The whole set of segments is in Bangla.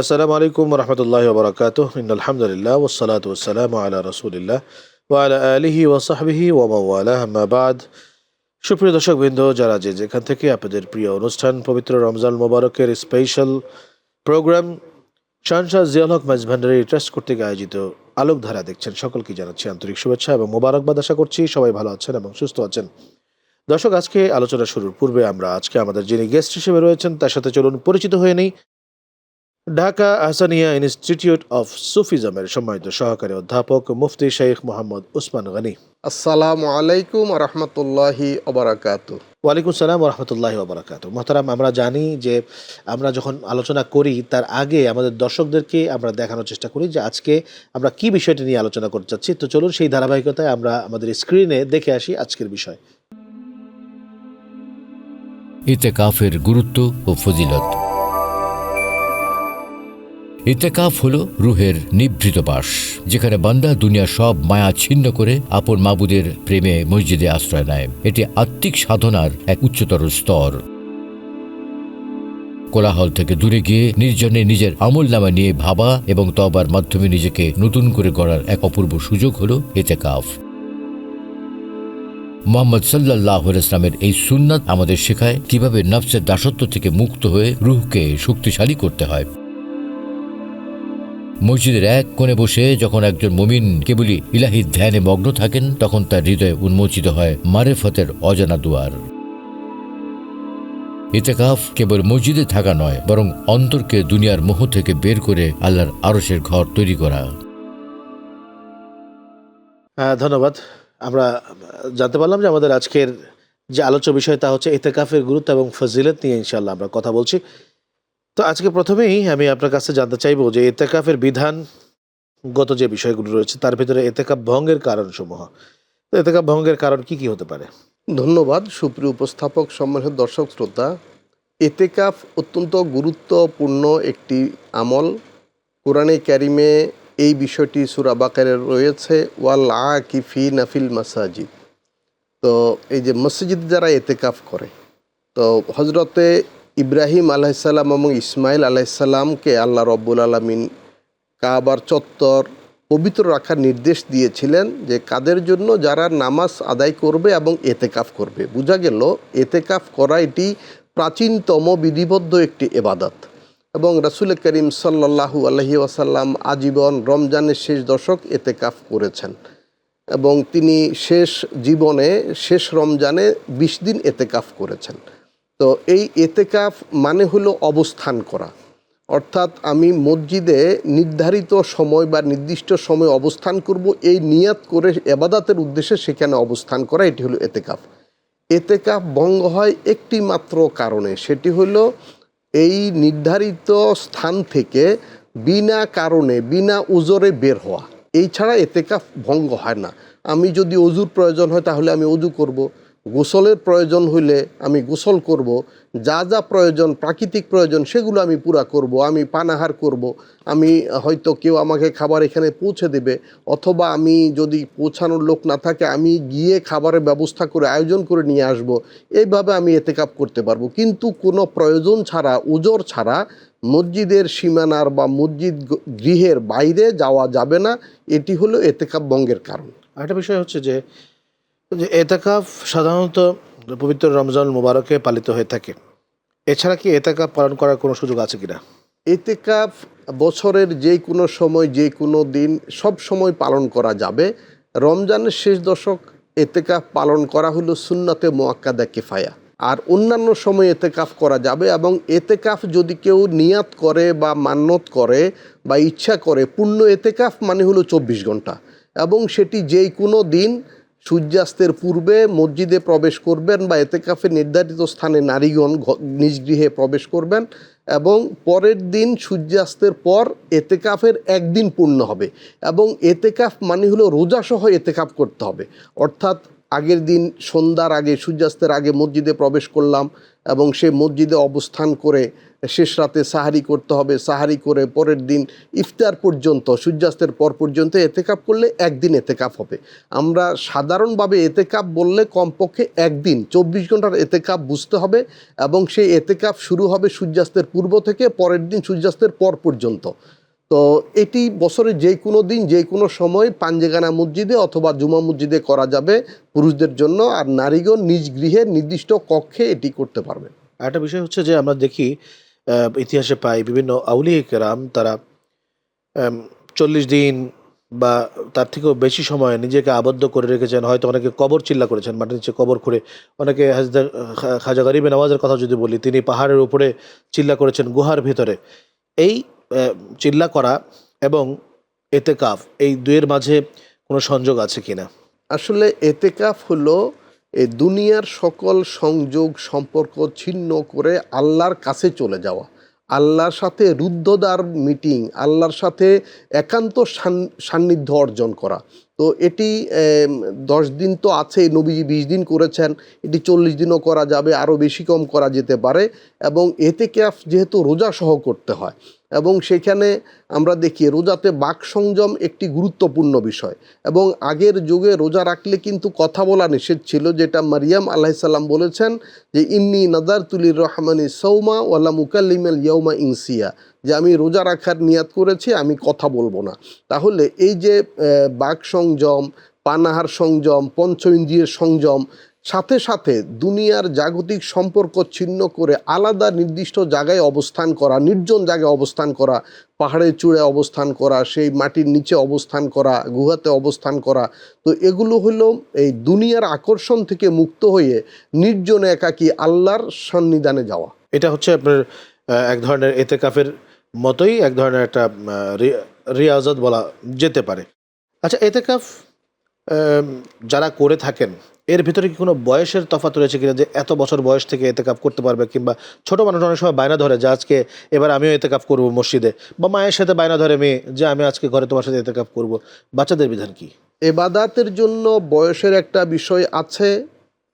আসসালামু আলাইকুম রহমতুল্লাহ বরকাতুহ আলহামদুলিল্লাহ ওসসালাতু ওয়াসসালামু আলা রাসূলিল্লাহ ওয়া আলা আলিহি ওয়া সাহবিহি ওয়া মান ওয়ালাহ আম্মা বাদ। সুপ্রিয় দর্শকবৃন্দ, যারা যেখান থেকে আপনাদের প্রিয় অনুষ্ঠান পবিত্র রমজান মোবারকের স্পেশাল প্রোগ্রাম শানশাহ জিয়াউল হক মাঝভান্ডারী ট্রাস্ট কর্তৃক আয়োজিত আলোকধারা দেখছেন, সকলকে জানাচ্ছি আন্তরিক শুভেচ্ছা এবং মোবারকবাদ। আশা করছি সবাই ভালো আছেন এবং সুস্থ আছেন। দর্শক, আজকে আলোচনা শুরুর পূর্বে আমরা আমাদের যিনি গেস্ট হিসেবে রয়েছেন তার সাথে চলুন পরিচিত হয়ে নেই। ঢাকা আহসানিয়া ইনস্টিটিউট অফ সুফিজমের সম্মানিত সহকারী অধ্যাপক মুফতি শেখ মোহাম্মদ উসমান গনি। আসসালামু আলাইকুম রহমতুল্লাহি ওবারাকাতু। ওয়ালাইকুম সালাম রহমতুল্লাহ ওবরাকাত। মোহতারাম, আমরা জানি যে আমরা যখন আলোচনা করি তার আগে আমাদের দর্শকদেরকে আমরা দেখানোর চেষ্টা করি যে আজকে আমরা কি বিষয়টি নিয়ে আলোচনা করতে চাচ্ছি। তো চলুন সেই ধারাবাহিকতায় আমরা আমাদের স্ক্রিনে দেখে আসি আজকের বিষয়। ইতেকাফের গুরুত্ব ও ফজিলত। ইতেকাফ হল রুহের নিভৃত বাস, যেখানে বান্দা দুনিয়ার সব মায়া ছিন্ন করে আপন মাবুদের প্রেমে মসজিদে আশ্রয় নেয়। এটি আত্মিক সাধনার এক উচ্চতর স্তর। কোলাহল থেকে দূরে গিয়ে নির্জনে নিজের আমলনামা নিয়ে ভাবা এবং তওবার মাধ্যমে নিজেকে নতুন করে গড়ার এক অপূর্ব সুযোগ হল ইতেকাফ। মুহাম্মদ সাল্লাল্লাহু আলাইহি ওয়াসাল্লামের এই সুন্নাত আমাদের শেখায় কিভাবে নফসের দাসত্ব থেকে মুক্ত হয়ে রুহকে শক্তিশালী করতে হয়। মসজিদের এক কোণে বসে যখন একজন মুমিন কেবলই ইলাহির ধ্যানে মগ্ন থাকেন, তখন তার হৃদয়ে উন্মোচিত হয় মারেফতের অজানা দুয়ার। ইতেকাফ কেবল মসজিদে থাকা নয়, বরং অন্তরকে দুনিয়ার মোহ থেকে বের করে আল্লাহর আরশের ঘর তৈরি করা। ধন্যবাদ। আমরা জানতে পারলাম যে আমাদের আজকের যে আলোচ্য বিষয় তা হচ্ছে ইতেকাফের গুরুত্ব এবং ফজিলত নিয়ে ইনশাআল্লাহ আমরা কথা বলছি। তো আজকে প্রথমেই আমি আপনার কাছে জানতে চাইবো যে ইতেকাফের বিধানগত যে বিষয়গুলো রয়েছে তার ভিতরে ইতেকাফ ভঙ্গের কারণসমূহ। তো ইতেকাফ ভঙ্গের কারণ কি কি হতে পারে? ধন্যবাদ সুপ্রিয় উপস্থাপক, সম্মানিত দর্শক শ্রোতা। ইতেকাফ অত্যন্ত গুরুত্বপূর্ণ একটি আমল। কোরআনে কারিমে এই বিষয়টি সূরা বাকারায় রয়েছে, ওয়াল আকিফি নাফিল মাসাজিদ। তো এই যে মসজিদ যারা ইতেকাফ করে, তো হজরতে ইব্রাহিম আলাইহিসসালাম এবং ইসমাইল আলাইহিসসালামকে আল্লাহ রব্বুল আলামিন কাবার চত্বর পবিত্র রাখার নির্দেশ দিয়েছিলেন যে কাদের জন্য, যারা নামাজ আদায় করবে এবং এতেকাফ করবে। বোঝা গেল এতেকাফ করা এটি প্রাচীনতম বিধিবদ্ধ একটি ইবাদত। এবং রাসূল করিম সাল্লাল্লাহু আলাইহি ওয়াসাল্লাম আজীবন রমজানের শেষ দশক এতেকাফ করেছেন এবং তিনি শেষ জীবনে শেষ রমজানে 20 দিন এতেকাফ করেছেন। তো এই এতেকাফ মানে হলো অবস্থান করা, অর্থাৎ আমি মসজিদে নির্ধারিত সময় বা নির্দিষ্ট সময় অবস্থান করব, এই নিয়াত করে ইবাদতের উদ্দেশ্যে সেখানে অবস্থান করা, এটি হলো এতেকাফ। এতেকাফ ভঙ্গ হয় একটি মাত্র কারণে, সেটি হলো এই নির্ধারিত স্থান থেকে বিনা কারণে বিনা উজরে বের হওয়া। এই ছাড়া এতেকাফ ভঙ্গ হয় না। আমি যদি অজুর প্রয়োজন হয় তাহলে আমি অজু করব, গোসলের প্রয়োজন হইলে আমি গোসল করব, যা যা প্রয়োজন প্রাকৃতিক প্রয়োজন সেগুলো আমি পুরা করব, আমি পানাহার করব, আমি হয়তো কেউ আমাকে খাবার এখানে পৌঁছে দেবে, অথবা আমি যদি পৌঁছানোর লোক না থাকে আমি গিয়ে খাবারের ব্যবস্থা করে আয়োজন করে নিয়ে আসব। এইভাবে আমি এতেকাফ করতে পারবো। কিন্তু কোনো প্রয়োজন ছাড়া, উজর ছাড়া মসজিদের সীমানার বা মসজিদ গৃহের বাইরে যাওয়া যাবে না। এটি হলো এতেকাফ ভঙ্গের কারণ। আরেকটা বিষয় হচ্ছে যে এতেকাফ সাধারণত পবিত্র রমজান মুবারকে পালিত হয়ে থাকে। এছাড়া কি এতেকাফ পালন করার কোনো সুযোগ আছে কিনা? এতেকাফ বছরের যে কোনো সময় যে কোনো দিন সব সময় পালন করা যাবে। রমজানের শেষ দশক এতেকাফ পালন করা হলো সুন্নাতে মুআক্কাদা কিফায়া, আর অন্যান্য সময় এতেকাফ করা যাবে। এবং এতেকাফ যদি কেউ নিয়াত করে বা মান্যত করে বা ইচ্ছা করে, পূর্ণ এতেকাফ মানে হলো 24 ঘন্টা, এবং সেটি যেই কোনো দিন সূর্যাস্তের পূর্বে মসজিদে প্রবেশ করবেন বা এতেকাফের নির্ধারিত স্থানে নারীগণ নিজ গৃহে প্রবেশ করবেন, এবং পরের দিন সূর্যাস্তের পর এতেকাফের একদিন পূর্ণ হবে। এবং এতেকাফ মানে হলো রোজাসহ এতেকাফ করতে হবে, অর্থাৎ আগের দিন সন্ধ্যার আগে সূর্যাস্তের আগে মসজিদে প্রবেশ করলাম এবং সে মসজিদে অবস্থান করে শেষ রাতে সাহারি করতে হবে, সাহারি করে পরের দিন ইফতার পর্যন্ত সূর্যাস্তের পর পর্যন্ত এতেকাফ করলে একদিন এতেকাফ হবে। আমরা সাধারণভাবে এতেকাফ বললে কমপক্ষে একদিন 24 ঘন্টার এতেকাফ বুঝতে হবে এবং সেই এতেকাফ শুরু হবে সূর্যাস্তের পূর্ব থেকে পরের দিন সূর্যাস্তের পর পর্যন্ত। তো এটি বছরের যে কোনো দিন যে কোনো সময় পাঞ্জেগানা মসজিদে অথবা জুমা মসজিদে করা যাবে পুরুষদের জন্য, আর নারীগণ নিজ গৃহের নির্দিষ্ট কক্ষে এটি করতে পারবেন। আরেকটা বিষয় হচ্ছে যে আমরা দেখি ইতিহাসে পাই বিভিন্ন আউলিয়া কেরাম তারা 40 দিন বা তার থেকেও বেশি সময় নিজেকে আবদ্ধ করে রেখেছেন। হয়তো অনেকে কবর চিল্লা করেছেন, মাটির নিচে কবর খুঁড়ে। অনেকে খাজা গরিবে নওয়াজের কথা যদি বলি, তিনি পাহাড়ের উপরে চিল্লা করেছেন গুহার ভিতরে। এই চিল্লা করা এবং এতেকাফ এই দুয়ের মাঝে কোনো সংযোগ আছে কিনা? আসলে এতেকাফ হলো এই দুনিয়ার সকল সংযোগ সম্পর্ক ছিন্ন করে আল্লাহর কাছে চলে যাওয়া, আল্লাহর সাথে রুদ্ধদ্বার মিটিং, আল্লাহর সাথে একান্ত সান্নিধ্য অর্জন করা। তো এটি 10 দিন তো আছে, নবীজি 20 দিন করেছেন, এটি 40 দিনও করা যাবে, আরও বেশি কম করা যেতে পারে। এবং এতেকাফ যেহেতু রোজা সহ করতে হয় এবং সেখানে আমরা দেখি রোজাতে বাক সংযম একটি গুরুত্বপূর্ণ বিষয়। এবং আগের যুগে রোজা রাখলে কিন্তু কথা বলা নিষেধ ছিল, যেটা মারিয়াম আলাইসাল্লাম বলেছেন যে ইন্নি নাযারতুলির রহমানি সৌমা ওয়ালা মুকাল্লিমাল ইয়াউমা ইনসিয়া, যে আমি রোজা রাখার নিয়াত করেছি, আমি কথা বলবো না। তাহলে এই যে বাক সংযম, পানাহার সংযম, পঞ্চ ইন্দ্রিয়ের সংযম, সাথে সাথে দুনিয়ার জাগতিক সম্পর্ক ছিন্ন করে আলাদা নির্দিষ্ট জায়গায় অবস্থান করা, নির্জন জায়গায় অবস্থান করা, পাহাড়ের চূড়ায় অবস্থান করা, সেই মাটির নিচে অবস্থান করা, গুহাতে অবস্থান করা, তো এগুলো হলো এই দুনিয়ার আকর্ষণ থেকে মুক্ত হয়ে নির্জনে একাকী আল্লাহর সন্নিধানে যাওয়া। এটা হচ্ছে আপনার এক ধরনের এতেকাফের মতোই, এক ধরনের একটা রিয়াজত বলা যেতে পারে। আচ্ছা, এতেকাফ যারা করে থাকেন এর ভিতরে কি কোনো বয়সের তফাৎ রয়েছে কিনা, যে এত বছর বয়স থেকে এতেকাফ করতে পারবে? কিংবা ছোট মানুষ অনেক সময় বায়না ধরে যে আজকে এবার আমিও এতেকাফ করব মসজিদে, বা মায়ের সাথে বায়না ধরে মেয়ে যে আমি আজকে ঘরে তোমার সাথে এতেকাফ করব। বাচ্চাদের বিধান কি? এবাদাতের জন্য বয়সের একটা বিষয় আছে,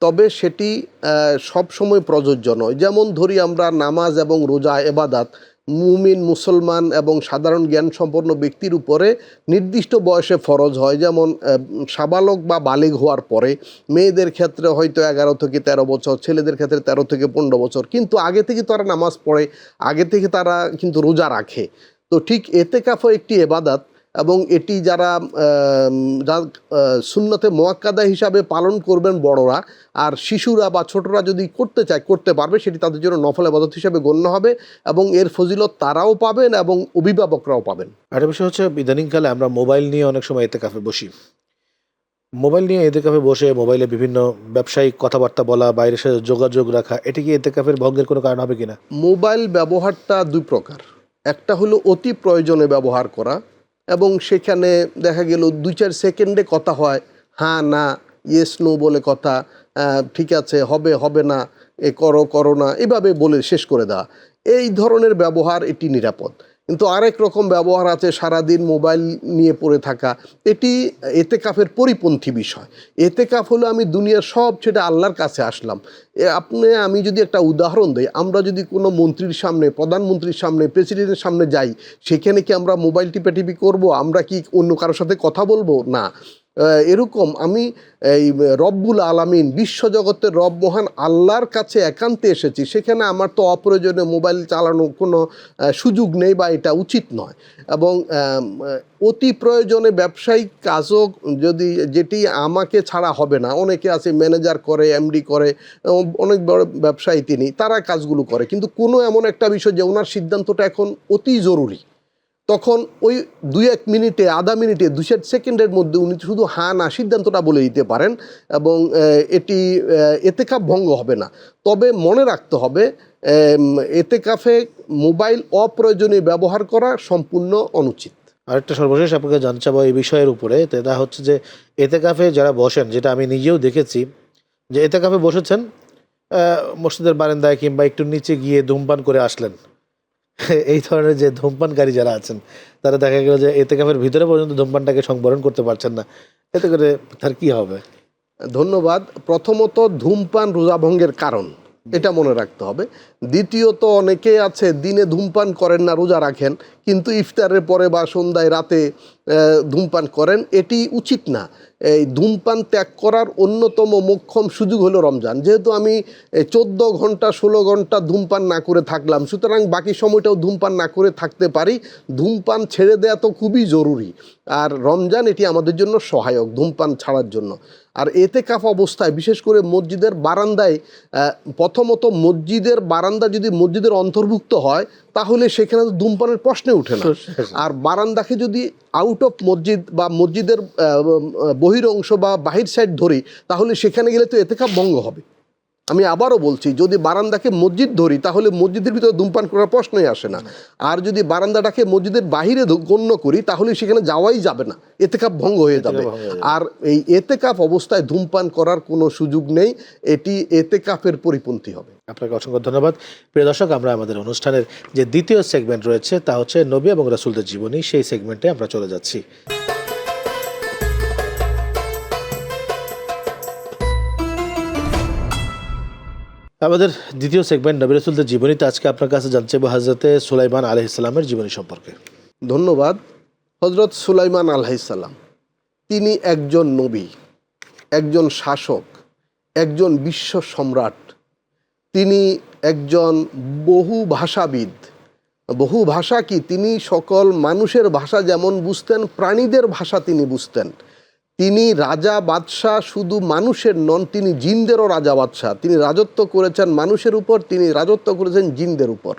তবে সেটি সব সময় প্রযোজ্য নয়। যেমন ধরি আমরা নামাজ এবং রোজা এবাদাত মুমিন মুসলমান এবং সাধারণ জ্ঞান সম্পন্ন ব্যক্তির উপরে নির্দিষ্ট বয়সে ফরজ হয়, যেমন সাবালক বা বালেগ হওয়ার পরে। মেয়েদের ক্ষেত্রে হয়তো 11 থেকে 13 বছর, ছেলেদের ক্ষেত্রে 13 থেকে 15 বছর, কিন্তু আগে থেকে তারা নামাজ পড়ে, আগে থেকে তারা কিন্তু রোজা রাখে। তো ঠিক এতেকাফও একটি এবাদাত এবং এটি যারা সুন্নতে মুআক্কাদা হিসাবে পালন করবেন বড়রা, আর শিশুরা বা ছোটরা যদি করতে চায় করতে পারবে, সেটি তাদের জন্য নফল ইবাদত হিসাবে গণ্য হবে এবং এর ফজিলত তারাও পাবেন এবং অভিভাবকরাও পাবেন। আরেকটা বিষয় হচ্ছে ইদানিংকালে আমরা মোবাইল নিয়ে অনেক সময় এতেকাফে বসি। মোবাইল নিয়ে এতেকাফে বসে মোবাইলে বিভিন্ন ব্যবসায়িক কথাবার্তা বলা, বাইরের সাথে যোগাযোগ রাখা, এটি কি এতেকাফের ভঙ্গের কোনো কারণ হবে কিনা? মোবাইল ব্যবহারটা দুই প্রকার। একটা হলো অতি প্রয়োজনে ব্যবহার করা, এবং সেখানে দেখা গেল 2-4 সেকেন্ডে কথা হয়, হ্যাঁ না, ইয়েস নো বলে কথা, ঠিক আছে, হবে হবে না, এ করো করো না, এভাবে বলে শেষ করে দেওয়া। এই ধরনের ব্যবহার এটি নিরাপদ। কিন্তু আরেক রকম ব্যবহার আছে, সারাদিন মোবাইল নিয়ে পড়ে থাকা, এটি এতেকাফের পরিপন্থী বিষয়। এতেকাফ হলো আমি দুনিয়ার সব ছেড়ে আল্লাহর কাছে আসলাম। আমি যদি একটা উদাহরণ দিই, আমরা যদি কোনো মন্ত্রীর সামনে, প্রধানমন্ত্রীর সামনে, প্রেসিডেন্টের সামনে যাই, সেখানে কি আমরা মোবাইল টিপাটিপি করব? আমরা কি অন্য কারোর সাথে কথা বলবো? না। এরকম আমি এই রব্বুল আলামিন, বিশ্বজগতের রব মহান আল্লাহর কাছে একান্তে এসেছি, সেখানে আমার তো অপ্রয়োজনে মোবাইল চালানোর কোনো সুযোগ নেই বা এটা উচিত নয়। এবং অতি প্রয়োজনে ব্যবসায়িক কাজও যদি, যেটি আমাকে ছাড়া হবে না, অনেকে আছে ম্যানেজার করে, এমডি করে, অনেক বড় ব্যবসায়ী তিনি, তারা কাজগুলো করে, কিন্তু কোনো এমন একটা বিষয় যে ওনার সিদ্ধান্তটা এখন অতি জরুরি, তখন ওই 2-1 মিনিটে, আধা মিনিটে, 2 সেকেন্ডের মধ্যে উনি শুধু হ্যাঁ না সিদ্ধান্তটা বলে দিতে পারেন এবং এটি এতেকাফ ভঙ্গ হবে না। তবে মনে রাখতে হবে, এতেকাফে মোবাইল অপ্রয়োজনীয় ব্যবহার করা সম্পূর্ণ অনুচিত। আরেকটা সর্বশেষ আপনাকে জানতে চাবো এই বিষয়ের উপরে, তা হচ্ছে যে এতেকাফে যারা বসেন, যেটা আমি নিজেও দেখেছি, যে এতেকাফে বসেছেন মসজিদের বারান্দায় কিংবা একটু নিচে গিয়ে ধূমপান করে আসলেন। এই ধরনের যে ধূমপানকারী যারা আছেন, তারা দেখা গেল যে এতেকাফের ভিতরে পর্যন্ত ধূমপানটাকে সংবরণ করতে পারছেন না। এতে করে তার কি হবে? ধন্যবাদ। প্রথমত ধূমপান রোজা ভঙ্গের কারণ, এটা মনে রাখতে হবে। দ্বিতীয়ত অনেকে আছে দিনে ধূমপান করেন না, রোজা রাখেন, কিন্তু ইফতারের পরে বা সন্ধ্যায় রাতে ধূমপান করেন, এটি উচিত না। এই ধূমপান ত্যাগ করার অন্যতম মোক্ষম সুযোগ হলো রমজান। যেহেতু আমি 14 ঘন্টা 16 ঘন্টা ধূমপান না করে থাকলাম, সুতরাং বাকি সময়টাও ধূমপান না করে থাকতে পারি। ধূমপান ছেড়ে দেওয়া তো খুবই জরুরি, আর রমজান এটি আমাদের জন্য সহায়ক ধূমপান ছাড়ার জন্য। আর এতেকাফ অবস্থায় বিশেষ করে মসজিদের বারান্দায়, প্রথমত মসজিদের বারান্দা যদি মসজিদের অন্তর্ভুক্ত হয় তাহলে সেখানে তো ধূমপানের প্রশ্নে ওঠে না। আর বারান্দাকে যদি আউট অফ মসজিদ বা মসজিদের বহির অংশ বা বাহির সাইড ধরি, তাহলে সেখানে গেলে তো এতেকাফ ভঙ্গ হবে। আমি আবারও বলছি, যদি বারান্দাকে মসজিদ ধরি তাহলে মসজিদের ভিতরে ধূমপান করার প্রশ্নই আসে না। আর যদি বারান্দাটাকে মসজিদের বাহিরে গণ্য করি তাহলে সেখানে যাওয়াই যাবে না, এতেকাফ ভঙ্গ হয়ে যাবে। আর এই এতেকাফ অবস্থায় ধূমপান করার কোনো সুযোগ নেই, এটি এতেকাফের পরিপন্থী হবে। আপনাকে অসংখ্য ধন্যবাদ। প্রিয় দর্শক, আমরা আমাদের অনুষ্ঠানের যে দ্বিতীয় সেগমেন্ট রয়েছে তা হচ্ছে নবী এবং রাসূলদের জীবনী, সেই সেগমেন্টে আমরা চলে যাচ্ছি। আমাদের দ্বিতীয় সেগমেন্ট নবী রাসূলদের জীবনীতে আজকে আপনার কাছে জানতে চাইব হযরতে সুলাইমান আলাইহিস সালামের জীবনী সম্পর্কে। ধন্যবাদ। হজরত সুলাইমান আলাইহিসসালাম তিনি একজন নবী, একজন শাসক, একজন বিশ্ব সম্রাট। তিনি একজন বহু ভাষাবিদ। বহু ভাষা কি, তিনি সকল মানুষের ভাষা যেমন বুঝতেন, প্রাণীদের ভাষা তিনি বুঝতেন। তিনি রাজা বাদশাহ শুধু মানুষের নন, তিনি জিনদেরও রাজা বাদশাহ। তিনি রাজত্ব করেছেন মানুষের উপর, তিনি রাজত্ব করেছেন জিনদের উপর।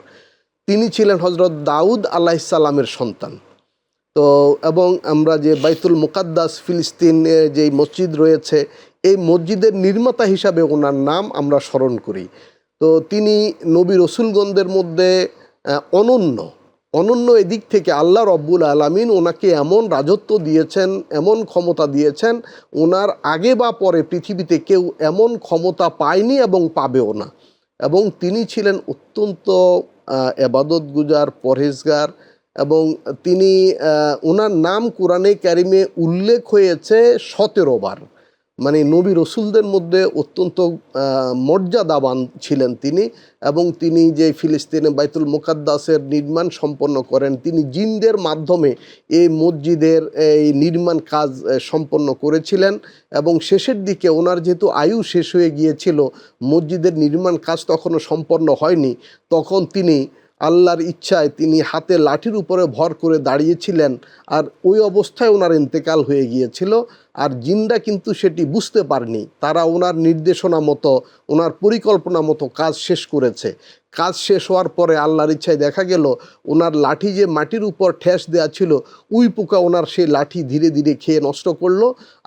তিনি ছিলেন হজরত দাউদ আলাইহিসসালামের সন্তান। তো এবং আমরা যে বাইতুল মুকাদ্দাস ফিলিস্তিনে যেই মসজিদ রয়েছে, এই মসজিদের নির্মাতা হিসাবে ওনার নাম আমরা স্মরণ করি। তো তিনি নবী রসুলগণদের মধ্যে অনন্য এদিক থেকে আল্লাহ রব্বুল আলামিন ওনাকে এমন রাজত্ব দিয়েছেন, এমন ক্ষমতা দিয়েছেন, ওনার আগে বা পরে পৃথিবীতে কেউ এমন ক্ষমতা পায়নি এবং পাবেও না। এবং তিনি ছিলেন অত্যন্ত এবাদতগুজার, পরহেজগার, এবং তিনি ওনার নাম কোরআনে কারিমে উল্লেখ হয়েছে 17 বার। মানে নবী রসুলদের মধ্যে অত্যন্ত মর্যাদাবান ছিলেন তিনি। এবং তিনি যে ফিলিস্তিনে বাইতুল মুকাদ্দাসের নির্মাণ সম্পন্ন করেন, তিনি জিনদের মাধ্যমে এই মসজিদের এই নির্মাণ কাজ সম্পন্ন করেছিলেন। এবং শেষের দিকে ওনার যেহেতু আয়ু শেষ হয়ে গিয়েছিল, মসজিদের নির্মাণ কাজ তখনও সম্পন্ন হয়নি, তখন তিনি আল্লাহর ইচ্ছায় তিনি হাতে লাঠির উপরে ভর করে দাঁড়িয়েছিলেন, আর ওই অবস্থায় ওনার ইন্তেকাল হয়ে গিয়েছিল। আর জিনরা কিন্তু সেটি বুঝতে পারেনি, তারা ওনার নির্দেশনা মতো, ওনার পরিকল্পনা মতো কাজ শেষ করেছে। কাজ শেষ হওয়ার পরে আল্লাহর ইচ্ছায় দেখা গেল ওনার লাঠি যে মাটির উপর ঠেস দেওয়া ছিল, উই পোকা ওনার সেই লাঠি ধীরে ধীরে খেয়ে নষ্ট করলো,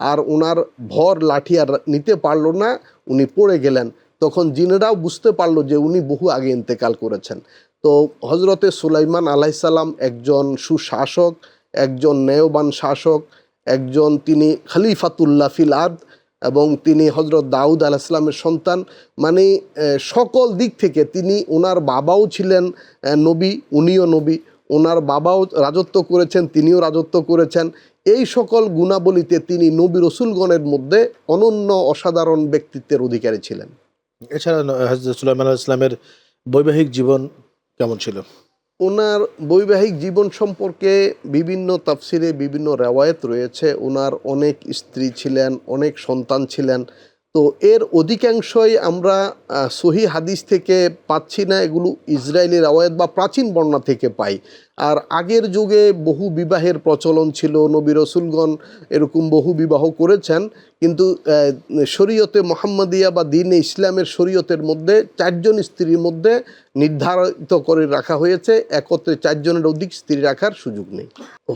আর ওনার ভর লাঠি আর নিতে পারলো না, উনি পড়ে গেলেন। তখন জিনেরাও বুঝতে পারলো যে উনি বহু আগে ইন্তেকাল করেছেন। তো হজরতে সুলাইমান আলাইহিসসালাম একজন সুশাসক, একজন ন্যায়বান শাসক, একজন তিনি খলিফাতুল্লাহ ফিল আরদ, এবং তিনি হজরত দাউদ আলাইহিসসালামের সন্তান। মানে সকল দিক থেকে তিনি, ওনার বাবাও ছিলেন নবী, উনিও নবী, ওনার বাবাও রাজত্ব করেছেন, তিনিও রাজত্ব করেছেন। এই সকল গুণাবলীতে তিনি নবী রসুলগণের মধ্যে অনন্য অসাধারণ ব্যক্তিত্বের অধিকারী ছিলেন। এছাড়া হযরত সুলাইমান আলাইহিস সালামের বৈবাহিক জীবন কেমন ছিল? ওনার বৈবাহিক জীবন সম্পর্কে বিভিন্ন তাফসিরে বিভিন্ন রেওয়ায়েত রয়েছে। ওনার অনেক স্ত্রী ছিলেন, অনেক সন্তান ছিলেন। তো এর অধিকাংশই আমরা সহি হাদিস থেকে পাচ্ছি না, এগুলো ইসরায়েলি রেওয়ায়েত বা প্রাচীন বর্ণনা থেকে পাই। আর আগের যুগে বহু বিবাহের প্রচলন ছিল, নবী রসুলগণ এরকম বহু বিবাহ করেছেন। কিন্তু শরীয়তে মোহাম্মদিয়া বা দ্বীনে ইসলামের শরীয়তের মধ্যে 4 জন স্ত্রীর মধ্যে নির্ধারিত করে রাখা হয়েছে, একত্রে 4 জনের অধিক স্ত্রী রাখার সুযোগ নেই।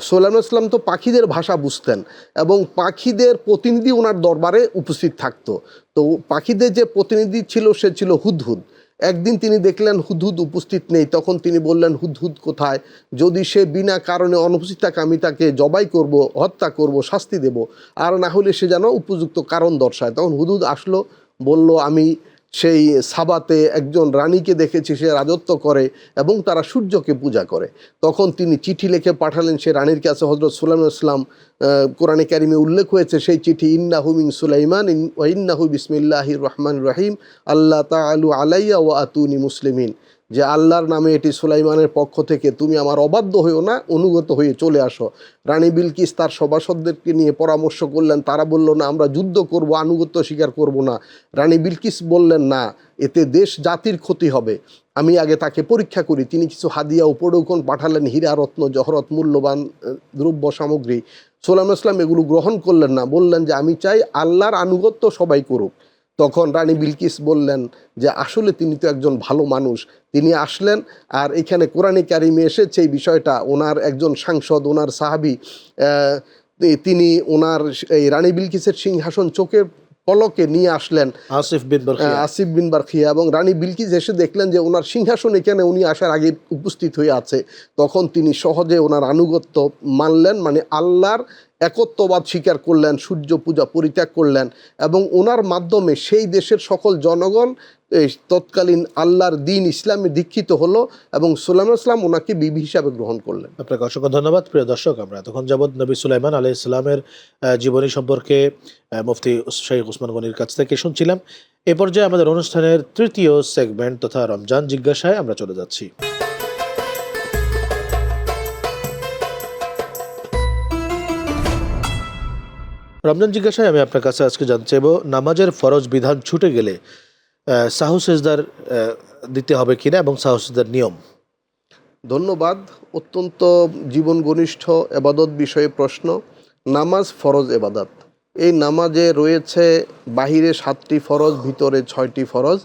সুলাইমান ইসলাম তো পাখিদের ভাষা বুঝতেন, এবং পাখিদের প্রতিনিধি ওনার দরবারে উপস্থিত থাকতো। তো পাখিদের যে প্রতিনিধি ছিল সে ছিল হুদহুদ। একদিন তিনি দেখলেন হুদহুদ উপস্থিত নেই, তখন তিনি বললেন, হুদহুদ কোথায়? যদি সে বিনা কারণে অনুপস্থিত থাকে আমি তাকে জবাই করব, হত্যা করব, শাস্তি দেব, আর না হলে সে যেন উপযুক্ত কারণ দর্শায়। তখন হুদহুদ আসলো, বলল, আমি সেই সাবাতে একজন রানীকে দেখেছি সে রাজত্ব করে এবং তারা সূর্যকে পূজা করে। তখন তিনি চিঠি লিখে পাঠালেন সে রানীর কাছে। হযরত সুলাইমান ইসলাম কোরআনে কারিমে উল্লেখ হয়েছে সেই চিঠি, ইন্নাহু মিন সুলাইমান ওয়া ইন্নাহু বিসমিল্লাহির রহমানির রহিম আল্লাহ তাআলু আলাইয়া ওয়া আতুনি মুসলিমিন, যে আল্লাহর নামে এটি সুলাইমানের পক্ষ থেকে, তুমি আমার অবাধ্য হইও না, অনুগত হয়ে চলে আসো। রানী বিলকিস তার সভাসদদেরকে নিয়ে পরামর্শ করলেন, তারা বলল না আমরা যুদ্ধ করব, আনুগত্য স্বীকার করব না। রানী বিলকিস বললেন না, এতে দেশ জাতির ক্ষতি হবে, আমি আগে তাকে পরীক্ষা করি। তিনি কিছু হাদিয়া উপঢৌকন পাঠালেন, হীরা রত্ন জহরত মূল্যবান দ্রব্য সামগ্রী। সুলাইমান ইসলাম এগুলো গ্রহণ করলেন না, বললেন যে আমি চাই আল্লাহর আনুগত্য সবাই করুক। তখন রানী বিলকিস বললেন যে আসলে তিনি তো একজন ভালো মানুষ। তিনি আসলেন আর এখানে কোরআনে কারিমে এসেছে এই বিষয়টা, ওনার একজন সাংসদ, ওনার সাহাবী, তিনি ওনার এই রানী বিলকিসের সিংহাসন চোখের পলকে নিয়ে আসলেন, আসিফ বিন বারখিয়া, এবং রানী বিলকিস এসে দেখলেন যে ওনার সিংহাসন এখানে উনি আসার আগে উপস্থিত হয়ে আছে। তখন তিনি সহজে ওনার আনুগত্য মানলেন, মানে আল্লাহর একত্ববাদ স্বীকার করলেন, সূর্য পূজা পরিত্যাগ করলেন, এবং ওনার মাধ্যমে সেই দেশের সকল জনগণ তৎকালীন আল্লাহর দিন ইসলামে দীক্ষিত হলো এবং সুলাইমান ইসলাম ওনাকে বিবি হিসাবে গ্রহণ করলেন। আপনাকে অসংখ্য ধন্যবাদ। প্রিয় দর্শক, আমরা তখন যাবৎ নবী সুলাইমান আলাইহিস সালামের জীবনী সম্পর্কে মুফতি শাইখ ওসমান গনির কাছ থেকে শুনছিলাম। এ পর্যায়ে আমাদের অনুষ্ঠানের তৃতীয় সেগমেন্ট তথা রমজান জিজ্ঞাসায় আমরা চলে যাচ্ছি। রমজান জিজ্ঞাসায় আমি আপনার কাছে আজকে জানতে চাইব, নামাজের ফরজ বিধান ছুটে গেলে সাহু সেজদার দিতে হবে কিনা এবং সাহু সেজদার নিয়ম। ধন্যবাদ। অত্যন্ত জীবন ঘনিষ্ঠ এবাদত বিষয়ে প্রশ্ন। নামাজ ফরজ এবাদত। এই নামাজে রয়েছে বাহিরে 7টি ফরজ, ভিতরে 6টি ফরজ।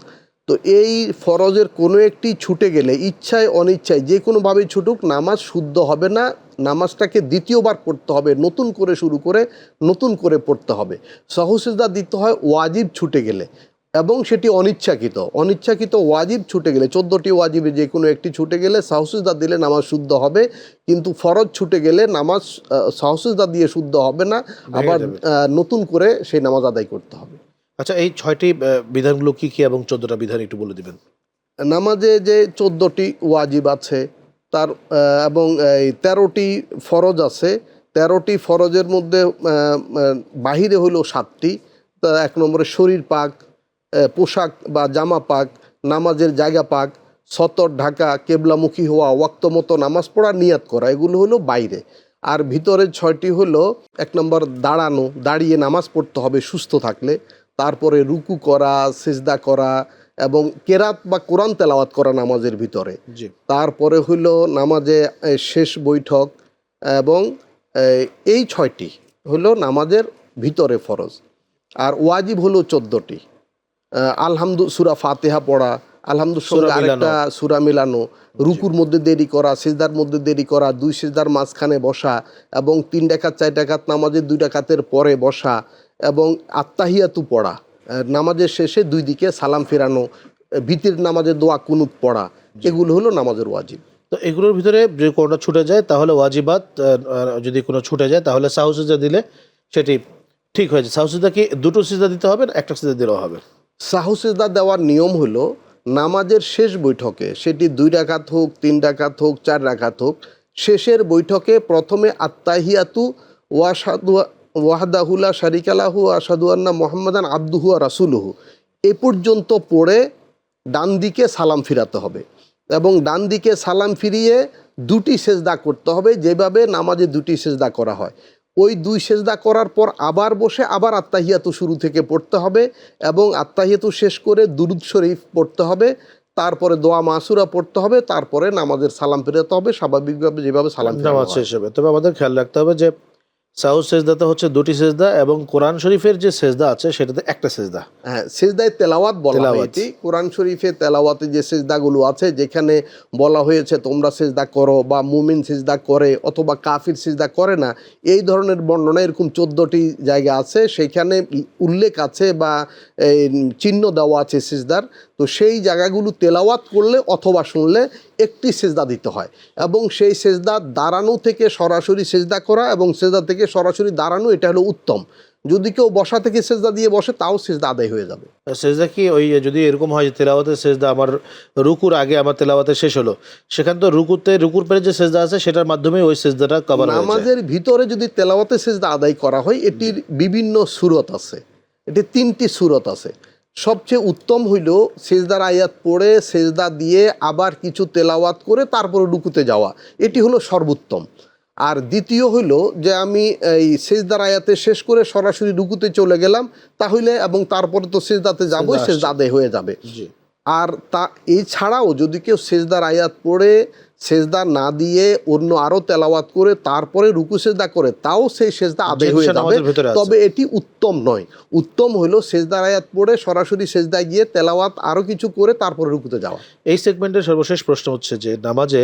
তো এই ফরজের কোনো একটি ছুটে গেলে ইচ্ছায় অনিচ্ছায় যে কোনোভাবেই ছুটুক নামাজ শুদ্ধ হবে না। নামাজটাকে দ্বিতীয়বার পড়তে হবে, নতুন করে শুরু করে নতুন করে পড়তে হবে। সাহু সিজদা দিতে হয় ওয়াজিব ছুটে গেলে, এবং সেটি অনিচ্ছাকৃত ওয়াজিব ছুটে গেলে, 14টি ওয়াজিবে যে কোনো একটি ছুটে গেলে সাহু সিজদা দিলে নামাজ শুদ্ধ হবে। কিন্তু ফরজ ছুটে গেলে নামাজ সাহু সিজদা দিয়ে শুদ্ধ হবে না, আবার নতুন করে সেই নামাজ আদায় করতে হবে। আচ্ছা, এই 6টি বিধানগুলো কি কি এবং 14টা বিধান একটু বলে দিবেন। নামাজে যে 14টি ওয়াজিব আছে তার এবং এই 13টি ফরজ আছে। 13টি ফরজের মধ্যে বাহিরে হলো 7টি। তা 1 নম্বরে শরীর পাক, পোশাক বা জামা পাক, নামাজের জায়গা পাক, সতর ঢাকা, কেবলামুখী হওয়া, ওয়াক্ত মতো নামাজ পড়া, নিয়াত করা, এগুলো হলো বাইরে। আর ভিতরে 6টি হলো 1 নম্বর দাঁড়ানো, দাঁড়িয়ে নামাজ পড়তে হবে সুস্থ থাকলে। তারপরে রুকু করা, সিজদা করা এবং কেরাত বা কোরআন তেলাওয়াত করা নামাজের ভিতরে। তারপরে হলো নামাজে শেষ বৈঠক, এবং এই 6টি হলো নামাজের ভিতরে ফরজ। আর ওয়াজিব হলো 14টি। সূরা ফাতিহা পড়া, আলহামদুর সঙ্গে আরেকটা সূরা মিলানো, রুকুর মধ্যে দেরি করা, সিজদার মধ্যে দেরি করা, 2 সিজদার মাঝখানে বসা, এবং 3 রাকাত 4 রাকাত নামাজের 2 রাকাতের পরে বসা, এবং আত্তাহিয়াতু পড়া, নামাজের শেষে 2 দিকে সালাম ফেরানো, ভিতর নামাজে দোয়া কুনুত পড়া, এগুলো হলো নামাজের ওয়াজিব। তো এগুলোর ভিতরে যদি কোনোটা ছুটে যায় তাহলে ওয়াজিবাত, যদি কোনো ছুটে যায় তাহলে সাহু সিজদা দিলে সেটি ঠিক হয়েছে। সাহু সিজদা কি 2টো সিজদা দিতে হবে না একটা সিজদা দিলেও হবে? সাহু সিজদা দেওয়ার নিয়ম হলো নামাজের শেষ বৈঠকে, সেটি 2 রাকাত হোক, 3 রাকাত হোক, 4 রাকাত হোক, শেষের বৈঠকে প্রথমে আত্তাহিয়াতু ওয়াহদাহু লা শারিকা লাহু ওয়া আশহাদু আন্না মুহাম্মাদান আবদুহু ওয়া রাসূলুহু এ পর্যন্ত পড়ে ডান দিকে সালাম ফিরাতে হবে, এবং ডান দিকে সালাম ফিরিয়ে 2টি সেজদা করতে হবে, যেভাবে নামাজে 2টি সেজদা করা হয়। ওই 2 সেজদা করার পর আবার বসে আবার আত্তাহিয়াতু শুরু থেকে পড়তে হবে, এবং আত্তাহিয়াতু শেষ করে দুরূদ শরীফ পড়তে হবে, তারপরে দোয়া মাসুরা পড়তে হবে, তারপরে নামাজের সালাম ফিরাতে হবে স্বাভাবিকভাবে যেভাবে সালাম নামাজ শেষ হবে। তবে আমাদের খেয়াল রাখতে হবে যে সাহু সেজদাতে হচ্ছে 2টি সেজদা, এবং কোরআন শরীফের যে সেজদা আছে সেটাতে একটা সেজদা। হ্যাঁ, সেজদায় তেলাওয়াত বলা হয়েছে। কোরআন শরীফে তেলাওয়াতে যে সেজদাগুলো আছে যেখানে বলা হয়েছে তোমরা সেজদা করো, বা মুমিন সেজদা করে অথবা কাফির সেজদা করে না, এই ধরনের বর্ণনা এরকম 14টি জায়গা আছে, সেখানে উল্লেখ আছে বা চিহ্ন দেওয়া আছে সেজদার। তো সেই জায়গাগুলো তেলাওয়াত করলে অথবা শুনলে একটি সেজদা দিতে হয়, এবং সেই সেজদা দাঁড়ানো থেকে সরাসরি সেজদা করা এবং সেজদা থেকে সরাসরি দাঁড়ানো, এটা হলো উত্তম। যদি কেউ বসা থেকে সেজদা দিয়ে বসে তাও সেজদা আদায় হয়ে যাবে। সেজদা কি ওই যদি এরকম হয় যে তেলাওয়াতের সেজদা আমার রুকুর আগে আমার তেলাওয়াতে শেষ হলো, সেখানে তো রুকুর পরে যে সেজদা আছে সেটার মাধ্যমে ওই সেজদাটা কভার হয়ে যায়। নামাজের ভিতরে যদি তেলাওয়াতে সেজদা আদায় করা হয়, এটির বিভিন্ন সূরত আছে, এটি 3টি সূরত আছে। সবচেয়ে উত্তম হইল সেজদার আয়াত পড়ে সেজদা দিয়ে আবার কিছু তেলাওয়াত করে তারপরে রুকুতে যাওয়া, এটি হলো সর্বোত্তম। আর দ্বিতীয় হইল যে আমি এই সেজদার আয়াতে শেষ করে সরাসরি রুকুতে চলে গেলাম, তাহলে এবং তারপরে তো সেজদাতে যাবো, সেজদা আদায় হয়ে যাবে। জি। আর এছাড়াও যদি কেউ সেজদার আয়াত পড়ে সেজদা না দিয়ে অন্য আরো তেলাওয়াত করে তারপরে রুকু সেজদা করে, তাও সেই সেজদা আদায় হয়ে যাবে, তবে এটি উত্তম নয়। উত্তম হলো সেজদার আয়াত পড়ে সরাসরি সেজদায় গিয়ে তেলাওয়াত আরো কিছু করে তারপরে রুকুতে যাওয়া। এই সেগমেন্টের সর্বশেষ প্রশ্ন হচ্ছে যে নামাজে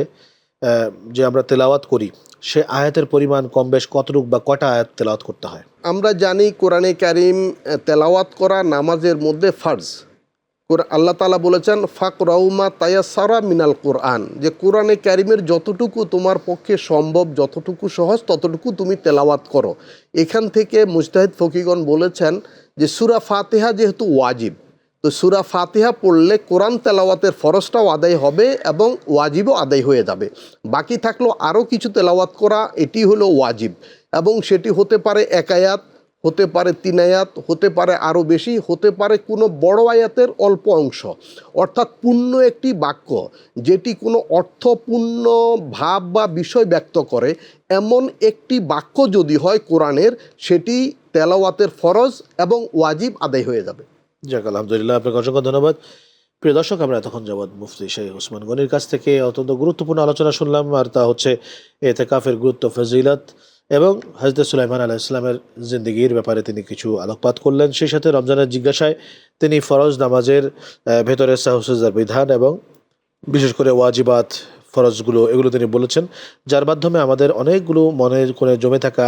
যে আমরা তেলাওয়াত করি সে আয়াতের পরিমাণ কম বেশ কতটুকু বা কটা আয়াত তেলাওয়াত করতে হয়? আমরা জানি কোরআনে কারিম তেলাওয়াত করা নামাজের মধ্যে ফার্জ। আল্লাহ তাআলা বলেছেন ফাকরাউমা তায়াসসারা মিনাল কোরআন, যে কোরআনে কারিমের যতটুকু তোমার পক্ষে সম্ভব, যতটুকু সহজ ততটুকু তুমি তেলাওয়াত করো। এখান থেকে মুজতাহিদ ফকিগণ বলেছেন যে সূরা ফাতিহা যেহেতু ওয়াজিব, তো সূরা ফাতিহা পড়লে কোরআন তেলাওয়াতের ফরজটাও আদায় হবে এবং ওয়াজিবও আদায় হয়ে যাবে। বাকি থাকলো আরও কিছু তেলাওয়াত করা, এটি হলো ওয়াজিব, এবং সেটি হতে পারে 1 আয়াত, হতে পারে 3 আয়াত, হতে পারে আরও বেশি, হতে পারে কোনো বড় আয়াতের অল্প অংশ, অর্থাৎ পূর্ণ একটি বাক্য যেটি কোনো অর্থপূর্ণ ভাব বা বিষয় ব্যক্ত করে, এমন একটি বাক্য যদি হয় কোরআনের, সেটি তেলাওয়াতের ফরজ এবং ওয়াজিব আদায় হয়ে যাবে। যাক, আলহামদুলিল্লাহ, আপনাকে অসংখ্য ধন্যবাদ। প্রিয় দর্শক, আমরা এতক্ষণ যাবৎ মুফতি শেখ ওসমান গনির কাছ থেকে অত্যন্ত গুরুত্বপূর্ণ আলোচনা শুনলাম, আর তা হচ্ছে এতেকাফের গুরুত্ব, ফজিলত এবং হযরত সুলাইমান আলাইহিস সালামের জিন্দেগির ব্যাপারে তিনি কিছু আলোকপাত করলেন। সেই সাথে রমজানের জিজ্ঞাসায় তিনি ফরজ নামাজের ভেতরে সাহসের বিধান এবং বিশেষ করে ওয়াজিবাত, ফরজগুলো, এগুলো তিনি বলেছেন, যার মাধ্যমে আমাদের অনেকগুলো মনের কোণে জমে থাকা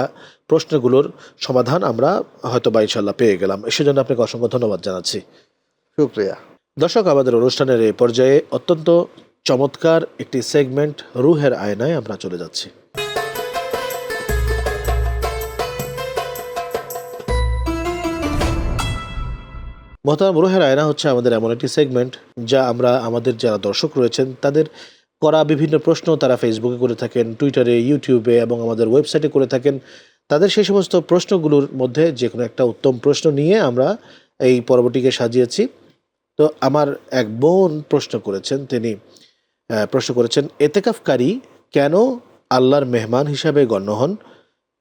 প্রশ্নগুলোর সমাধান আমরা হয়তো বা ইনশাল্লাহ পেয়ে গেলাম। সেজন্য আপনাকে অসংখ্য ধন্যবাদ জানাচ্ছি। শুকরিয়া। দর্শক, আমাদের অনুষ্ঠানের এই পর্যায়ে অত্যন্ত চমৎকার একটি সেগমেন্ট রুহের আয়নায় আমরা চলে যাচ্ছি। মোহতারাম, রুহের আয়না হচ্ছে আমাদের এমন একটি সেগমেন্ট যা আমরা আমাদের যারা দর্শক রয়েছেন তাদের করা বিভিন্ন প্রশ্ন তারা ফেসবুকে করে থাকেন, টুইটারে, ইউটিউবে এবং আমাদের ওয়েবসাইটে করে থাকেন। তাদের সেই সমস্ত প্রশ্নগুলোর মধ্যে যে কোনো একটা উত্তম প্রশ্ন নিয়ে আমরা এই পর্বটিকে সাজিয়েছি। তো আমার এক বোন প্রশ্ন করেছেন এতেকাফকারী কেন আল্লাহর মেহমান হিসাবে গণ্য হন?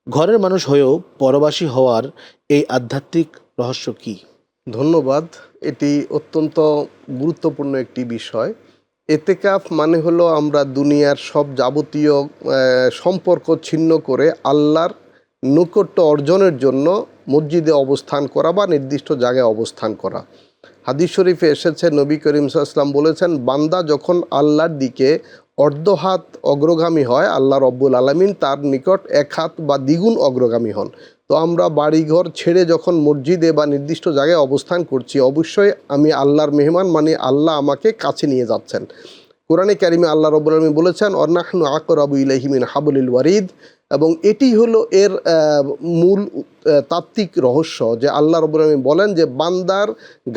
ঘরের মানুষ হয়েও পরবাসী হওয়ার এই আধ্যাত্মিক রহস্য কি? ধন্যবাদ। এটি অত্যন্ত গুরুত্বপূর্ণ একটি বিষয়। এতেকাফ মানে হলো আমরা দুনিয়ার সব যাবতীয় সম্পর্ক ছিন্ন করে আল্লাহর নৈকট্য অর্জনের জন্য মসজিদে অবস্থান করা বা নির্দিষ্ট জায়গায় অবস্থান করা। হাদিস শরীফে এসেছে, নবী করিম সাল্লাল্লাহু আলাইহি ওয়াসাল্লাম বলেছেন, বান্দা যখন আল্লাহর দিকে অর্ধ হাত অগ্রগামী হয়, আল্লাহ রব্বুল আলামিন তার নিকট 1 হাত বা দ্বিগুণ অগ্রগামী হন। তো আমরা বাড়িঘর ছেড়ে যখন মসজিদে বা নির্দিষ্ট জায়গায় অবস্থান করছি, অবশ্যই আমি আল্লাহর মেহমান, মানে আল্লাহ আমাকে কাছে নিয়ে যাচ্ছেন। কোরআনে কারিমে আল্লাহ রাব্বুল আলামিন বলেছেন অনাহনু আকরাবু ইলাইহি মিন হাবলিল ওয়ারিদ, এবং এটি হলো এর মূল তাত্ত্বিক রহস্য, যে আল্লাহ রাব্বুল আলামিন বলেন যে বান্দার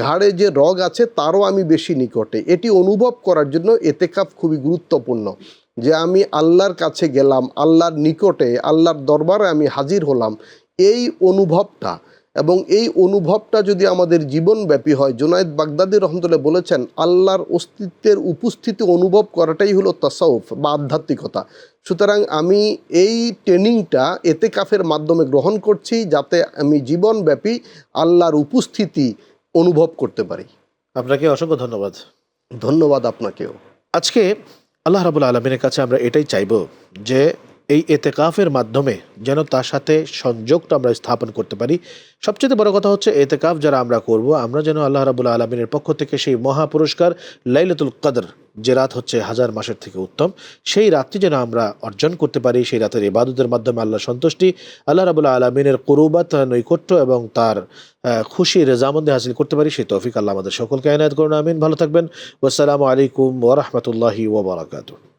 ঘাড়ে যে রগ আছে তারও আমি বেশি নিকটে। এটি অনুভব করার জন্য এতেকাফ খুবই গুরুত্বপূর্ণ, যে আমি আল্লাহর কাছে গেলাম, আল্লাহর নিকটে, আল্লাহর দরবারে আমি হাজির হলাম, এই অনুভবটা, এবং এই অনুভবটা যদি আমাদের জীবনব্যাপী হয়, জুনায়েদ বাগদাদি রহমতুল্লাহ বলেছেন আল্লাহর অস্তিত্বের উপস্থিতি অনুভব করাটাই হলো তাসাউফ বা আধ্যাত্মিকতা। সুতরাং আমি এই ট্রেনিংটা এতেকাফের মাধ্যমে গ্রহণ করছি, যাতে আমি জীবনব্যাপী আল্লাহর উপস্থিতি অনুভব করতে পারি। আপনাকে অসংখ্য ধন্যবাদ। ধন্যবাদ আপনাকেও। আজকে আল্লাহ রাব্বুল আলামিনের কাছে আমরা এটাই চাইব যে এই এতেকাফের মাধ্যমে যেন তার সাথে সংযোগটা আমরা স্থাপন করতে পারি। সবচেয়ে বড় কথা হচ্ছে এতেকাফ যারা আমরা করব, আমরা যেন আল্লাহ রাব্বুল আলামিনের পক্ষ থেকে সেই মহা পুরস্কার লাইলাতুল কদর, যে রাত হচ্ছে 1000 মাসের থেকে উত্তম, সেই রাতটি যেন আমরা অর্জন করতে পারি। সেই রাতের ইবাদতের মাধ্যমে আল্লাহর সন্তুষ্টি, আল্লাহ রাব্বুল আলামিনের কুরবাত, নৈকট্য এবং তার খুশি রেজামন্দি হাসিল করতে পারি। সেই তৌফিক আল্লাহ আমাদের সকলকে এনায়েত করুন। আমিন। ভালো থাকবেন। আসসালামু আলাইকুম ওয়া রাহমাতুল্লাহি ওয়া বারাকাতুহু।